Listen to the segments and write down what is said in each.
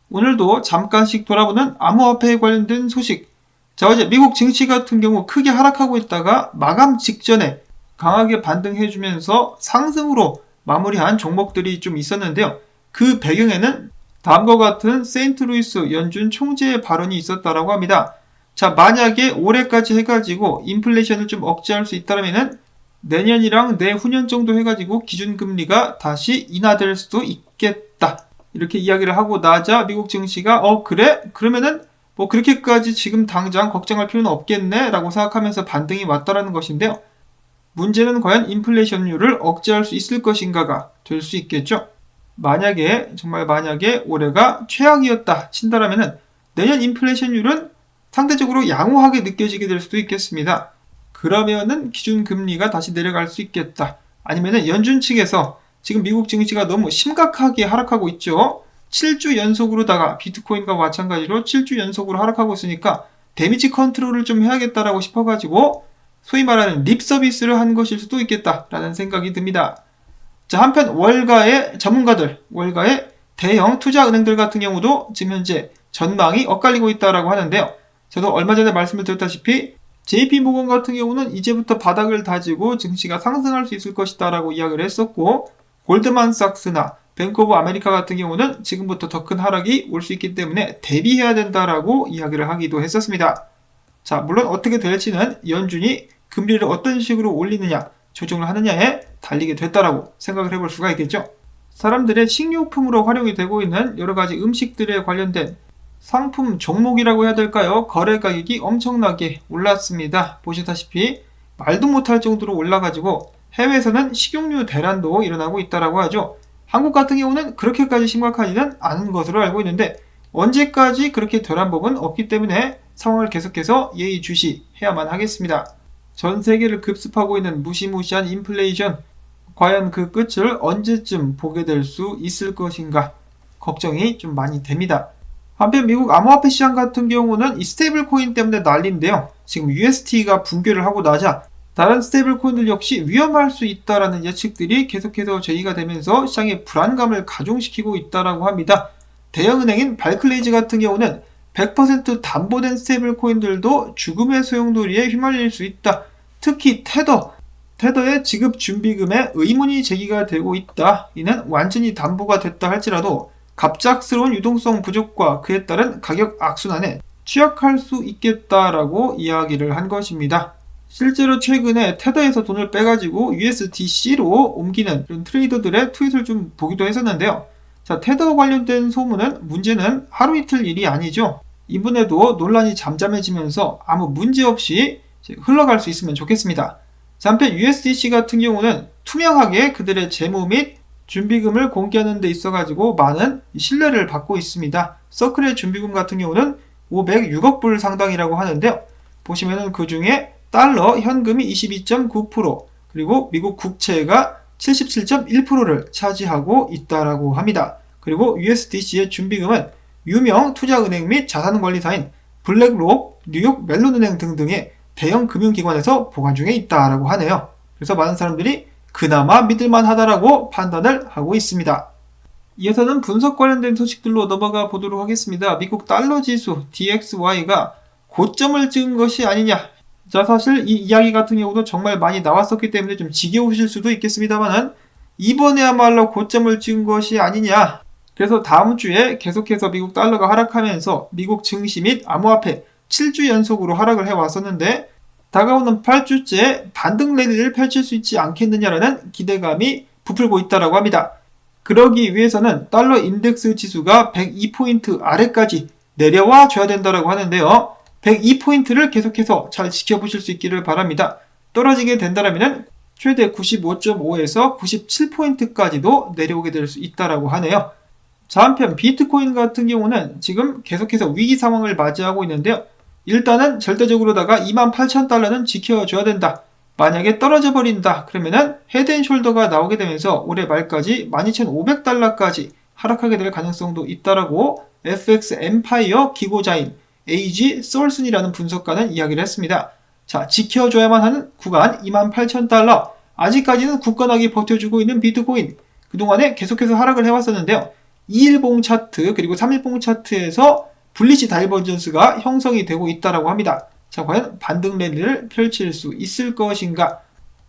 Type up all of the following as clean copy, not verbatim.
오늘도 잠깐씩 돌아보는 암호화폐에 관련된 소식. 자, 어제 미국 증시 같은 경우 크게 하락하고 있다가 마감 직전에 강하게 반등해주면서 상승으로 마무리한 종목들이 좀 있었는데요. 그 배경에는 다음과 같은 세인트루이스 연준 총재의 발언이 있었다라고 합니다. 자, 만약에 올해까지 해가지고 인플레이션을 좀 억제할 수 있다면은 내년이랑 내후년 정도 해가지고 기준금리가 다시 인하될 수도 있겠다. 이렇게 이야기를 하고 나자 미국 증시가 그래? 그러면은 뭐 그렇게까지 지금 당장 걱정할 필요는 없겠네 라고 생각하면서 반등이 왔다라는 것인데요. 문제는 과연 인플레이션율을 억제할 수 있을 것인가가 될 수 있겠죠. 정말 만약에 올해가 최악이었다 친다라면은 내년 인플레이션율은 상대적으로 양호하게 느껴지게 될 수도 있겠습니다. 그러면은 기준금리가 다시 내려갈 수 있겠다. 아니면은 연준 측에서 지금 미국 증시가 너무 심각하게 하락하고 있죠. 7주 연속으로다가 비트코인과 마찬가지로 7주 연속으로 하락하고 있으니까 데미지 컨트롤을 좀 해야겠다라고 싶어가지고 소위 말하는 립 서비스를 한 것일 수도 있겠다라는 생각이 듭니다. 자, 한편 월가의 대형 투자은행들 같은 경우도 지금 현재 전망이 엇갈리고 있다라고 하는데요. 저도 얼마 전에 말씀을 드렸다시피 JP모건 같은 경우는 이제부터 바닥을 다지고 증시가 상승할 수 있을 것이다 라고 이야기를 했었고, 골드만삭스나 뱅크 오브 아메리카 같은 경우는 지금부터 더 큰 하락이 올 수 있기 때문에 대비해야 된다라고 이야기를 하기도 했었습니다. 자, 물론 어떻게 될지는 연준이 금리를 어떤 식으로 올리느냐, 조정을 하느냐에 달리게 됐다라고 생각을 해볼 수가 있겠죠. 사람들의 식료품으로 활용이 되고 있는 여러가지 음식들에 관련된 상품 종목이라고 해야 될까요? 거래 가격이 엄청나게 올랐습니다. 보시다시피 말도 못할 정도로 올라가지고 해외에서는 식용유 대란도 일어나고 있다라고 하죠. 한국 같은 경우는 그렇게까지 심각하지는 않은 것으로 알고 있는데 언제까지 그렇게 될 법은 없기 때문에 상황을 계속해서 예의주시해야만 하겠습니다. 전 세계를 급습하고 있는 무시무시한 인플레이션, 과연 그 끝을 언제쯤 보게 될 수 있을 것인가 걱정이 좀 많이 됩니다. 한편 미국 암호화폐 시장 같은 경우는 이 스테이블 코인 때문에 난리인데요. 지금 UST가 붕괴를 하고 나자 다른 스테이블 코인들 역시 위험할 수 있다라는 예측들이 계속해서 제기가 되면서 시장의 불안감을 가중시키고 있다라고 합니다. 대형은행인 발클레이즈 같은 경우는 100% 담보된 스테이블 코인들도 죽음의 소용돌이에 휘말릴 수 있다. 특히 테더의 지급 준비금에 의문이 제기가 되고 있다. 이는 완전히 담보가 됐다 할지라도 갑작스러운 유동성 부족과 그에 따른 가격 악순환에 취약할 수 있겠다라고 이야기를 한 것입니다. 실제로 최근에 테더에서 돈을 빼가지고 USDC로 옮기는 이런 트레이더들의 트윗을 좀 보기도 했었는데요. 자, 테더 관련된 소문은 문제는 하루 이틀 일이 아니죠. 이번에도 논란이 잠잠해지면서 아무 문제 없이 흘러갈 수 있으면 좋겠습니다. 자, 한편 USDC 같은 경우는 투명하게 그들의 재무 및 준비금을 공개하는 데 있어가지고 많은 신뢰를 받고 있습니다. 서클의 준비금 같은 경우는 506억 불 상당이라고 하는데요. 보시면은 그 중에 달러 현금이 22.9%, 그리고 미국 국채가 77.1%를 차지하고 있다라고 합니다. 그리고 USDC의 준비금은 유명 투자은행 및 자산관리사인 블랙록, 뉴욕 멜론은행 등등의 대형 금융기관에서 보관 중에 있다라고 하네요. 그래서 많은 사람들이 그나마 믿을만하다라고 판단을 하고 있습니다. 이어서는 분석 관련된 소식들로 넘어가 보도록 하겠습니다. 미국 달러 지수 DXY가 고점을 찍은 것이 아니냐. 자, 사실 이 이야기 같은 경우도 정말 많이 나왔었기 때문에 좀 지겨우실 수도 있겠습니다만은 이번에야말로 고점을 찍은 것이 아니냐. 그래서 다음 주에 계속해서 미국 달러가 하락하면서 미국 증시 및 암호화폐 7주 연속으로 하락을 해왔었는데 다가오는 8주째 반등 랠리를 펼칠 수 있지 않겠느냐라는 기대감이 부풀고 있다고 합니다. 그러기 위해서는 달러 인덱스 지수가 102포인트 아래까지 내려와 줘야 된다고 하는데요. 102포인트를 계속해서 잘 지켜보실 수 있기를 바랍니다. 떨어지게 된다면 최대 95.5에서 97포인트까지도 내려오게 될 수 있다고 하네요. 자, 한편 비트코인 같은 경우는 지금 계속해서 위기 상황을 맞이하고 있는데요. 일단은 절대적으로다가 28,000달러는 지켜줘야 된다. 만약에 떨어져 버린다. 그러면은 헤드앤숄더가 나오게 되면서 올해 말까지 12,500달러까지 하락하게 될 가능성도 있다라고 FX 엠파이어 기고자인 AG 솔슨이라는 분석가는 이야기를 했습니다. 자, 지켜줘야만 하는 구간 28,000달러. 아직까지는 굳건하게 버텨주고 있는 비트코인. 그동안에 계속해서 하락을 해왔었는데요. 2일봉 차트 그리고 3일봉 차트에서 불리시 다이버전스가 형성이 되고 있다고 합니다. 자, 과연 반등 랠리를 펼칠 수 있을 것인가?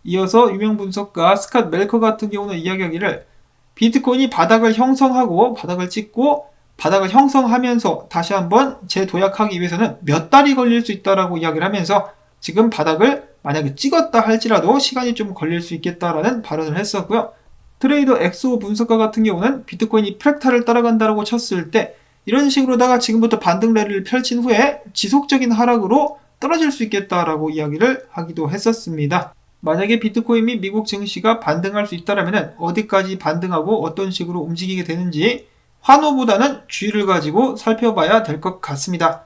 이어서 유명 분석가 스캇 멜커 같은 경우는 이야기하기를 비트코인이 바닥을 형성하고 바닥을 찍고 바닥을 형성하면서 다시 한번 재도약하기 위해서는 몇 달이 걸릴 수 있다라고 이야기를 하면서 지금 바닥을 만약에 찍었다 할지라도 시간이 좀 걸릴 수 있겠다라는 발언을 했었고요. 트레이더 엑소 분석가 같은 경우는 비트코인이 프랙탈을 따라간다라고 쳤을 때 이런 식으로다가 지금부터 반등 랠리를 펼친 후에 지속적인 하락으로 떨어질 수 있겠다라고 이야기를 하기도 했었습니다. 만약에 비트코인 및 미국 증시가 반등할 수 있다면 어디까지 반등하고 어떤 식으로 움직이게 되는지 환호보다는 주의를 가지고 살펴봐야 될 것 같습니다.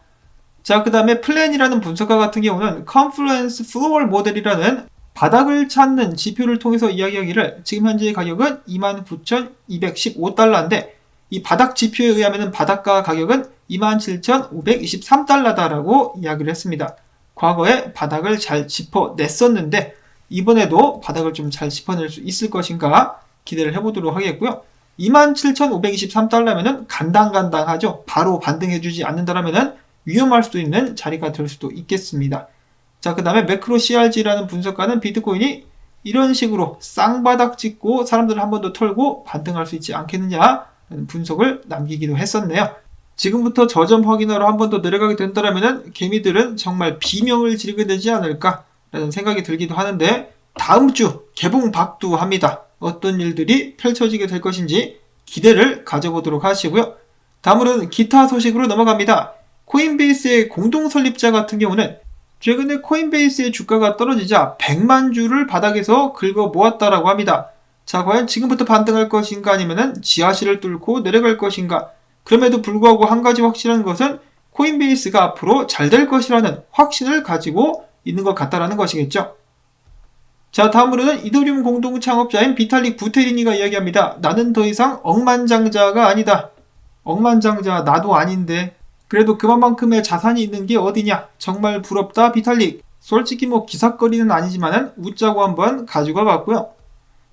자, 그 다음에 플랜이라는 분석가 같은 경우는 컨플루언스 플로어 모델이라는 바닥을 찾는 지표를 통해서 이야기하기를 지금 현재의 가격은 29,215달러인데 이 바닥 지표에 의하면 바닥가 가격은 27,523달러다라고 이야기를 했습니다. 과거에 바닥을 잘 짚어냈었는데 이번에도 바닥을 좀 잘 짚어낼 수 있을 것인가 기대를 해보도록 하겠고요. 27,523달러면은 간당간당하죠. 바로 반등해주지 않는다라면은 위험할 수도 있는 자리가 될 수도 있겠습니다. 자, 그 다음에 매크로 CRG라는 분석가는 비트코인이 이런 식으로 쌍바닥 찍고 사람들을 한 번 더 털고 반등할 수 있지 않겠느냐라는 분석을 남기기도 했었네요. 지금부터 저점 확인하러 한 번 더 내려가게 된다라면은 개미들은 정말 비명을 지르게 되지 않을까라는 생각이 들기도 하는데 다음 주 개봉박두합니다. 어떤 일들이 펼쳐지게 될 것인지 기대를 가져보도록 하시고요. 다음으로는 기타 소식으로 넘어갑니다. 코인베이스의 공동 설립자 같은 경우는 최근에 코인베이스의 주가가 떨어지자 100만 주를 바닥에서 긁어 모았다라고 합니다. 자, 과연 지금부터 반등할 것인가 아니면 지하실을 뚫고 내려갈 것인가? 그럼에도 불구하고 한 가지 확실한 것은 코인베이스가 앞으로 잘 될 것이라는 확신을 가지고 있는 것 같다라는 것이겠죠. 자, 다음으로는 이더리움 공동 창업자인 비탈릭 부테리니가 이야기합니다. 나는 더 이상 억만장자가 아니다. 억만장자 나도 아닌데 그래도 그만큼의 자산이 있는 게 어디냐. 정말 부럽다 비탈릭. 솔직히 뭐 기사거리는 아니지만은 웃자고 한번 가져가 봤고요.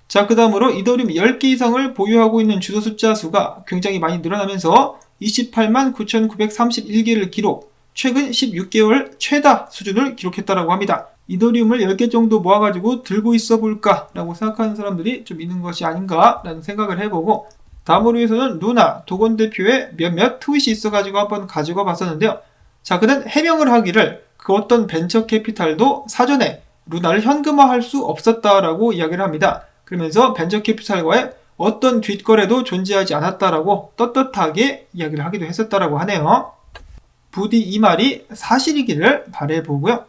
자, 그 다음으로 이더리움 10개 이상을 보유하고 있는 주도 숫자 수가 굉장히 많이 늘어나면서 28만 9,931개를 기록, 최근 16개월 최다 수준을 기록했다라고 합니다. 이더리움을 10개 정도 모아가지고 들고 있어 볼까 라고 생각하는 사람들이 좀 있는 것이 아닌가 라는 생각을 해보고, 다음으로 해서는 루나 도건 대표의 몇몇 트윗이 있어가지고 한번 가지고 봤었는데요. 자, 그는 해명을 하기를 그 어떤 벤처 캐피탈도 사전에 루나를 현금화할 수 없었다라고 이야기를 합니다. 그러면서 벤처 캐피탈과의 어떤 뒷거래도 존재하지 않았다라고 떳떳하게 이야기를 하기도 했었다라고 하네요. 부디 이 말이 사실이기를 바라보고요.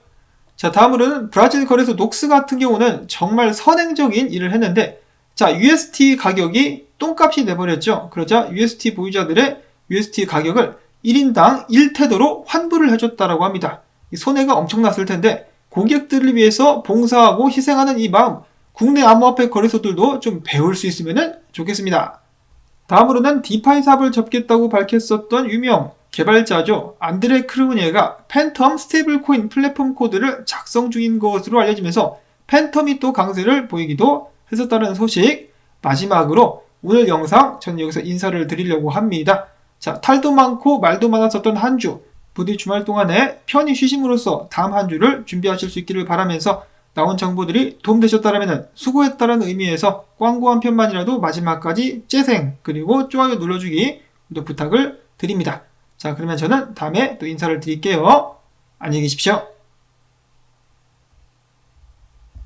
자, 다음으로는 브라질 거래소 녹스 같은 경우는 정말 선행적인 일을 했는데, 자, UST 가격이 똥값이 돼버렸죠. 그러자 UST 보유자들의 UST 가격을 1인당 1테더로 환불을 해줬다라고 합니다. 이 손해가 엄청났을 텐데 고객들을 위해서 봉사하고 희생하는 이 마음, 국내 암호화폐 거래소들도 좀 배울 수 있으면 좋겠습니다. 다음으로는 디파이 사업을 접겠다고 밝혔었던 유명 개발자죠. 안드레 크루니에가 팬텀 스테이블 코인 플랫폼 코드를 작성 중인 것으로 알려지면서 팬텀이 또 강세를 보이기도 했었다는 소식. 마지막으로 오늘 영상 저는 여기서 인사를 드리려고 합니다. 자, 탈도 많고 말도 많았었던 한 주, 부디 주말 동안에 편히 쉬심으로써 다음 한 주를 준비하실 수 있기를 바라면서 나온 정보들이 도움되셨다면 수고했다는 의미에서 광고 한 편만이라도 마지막까지 재생 그리고 좋아요 눌러주기 부탁을 드립니다. 자, 그러면 저는 다음에 또 인사를 드릴게요. 안녕히 계십시오.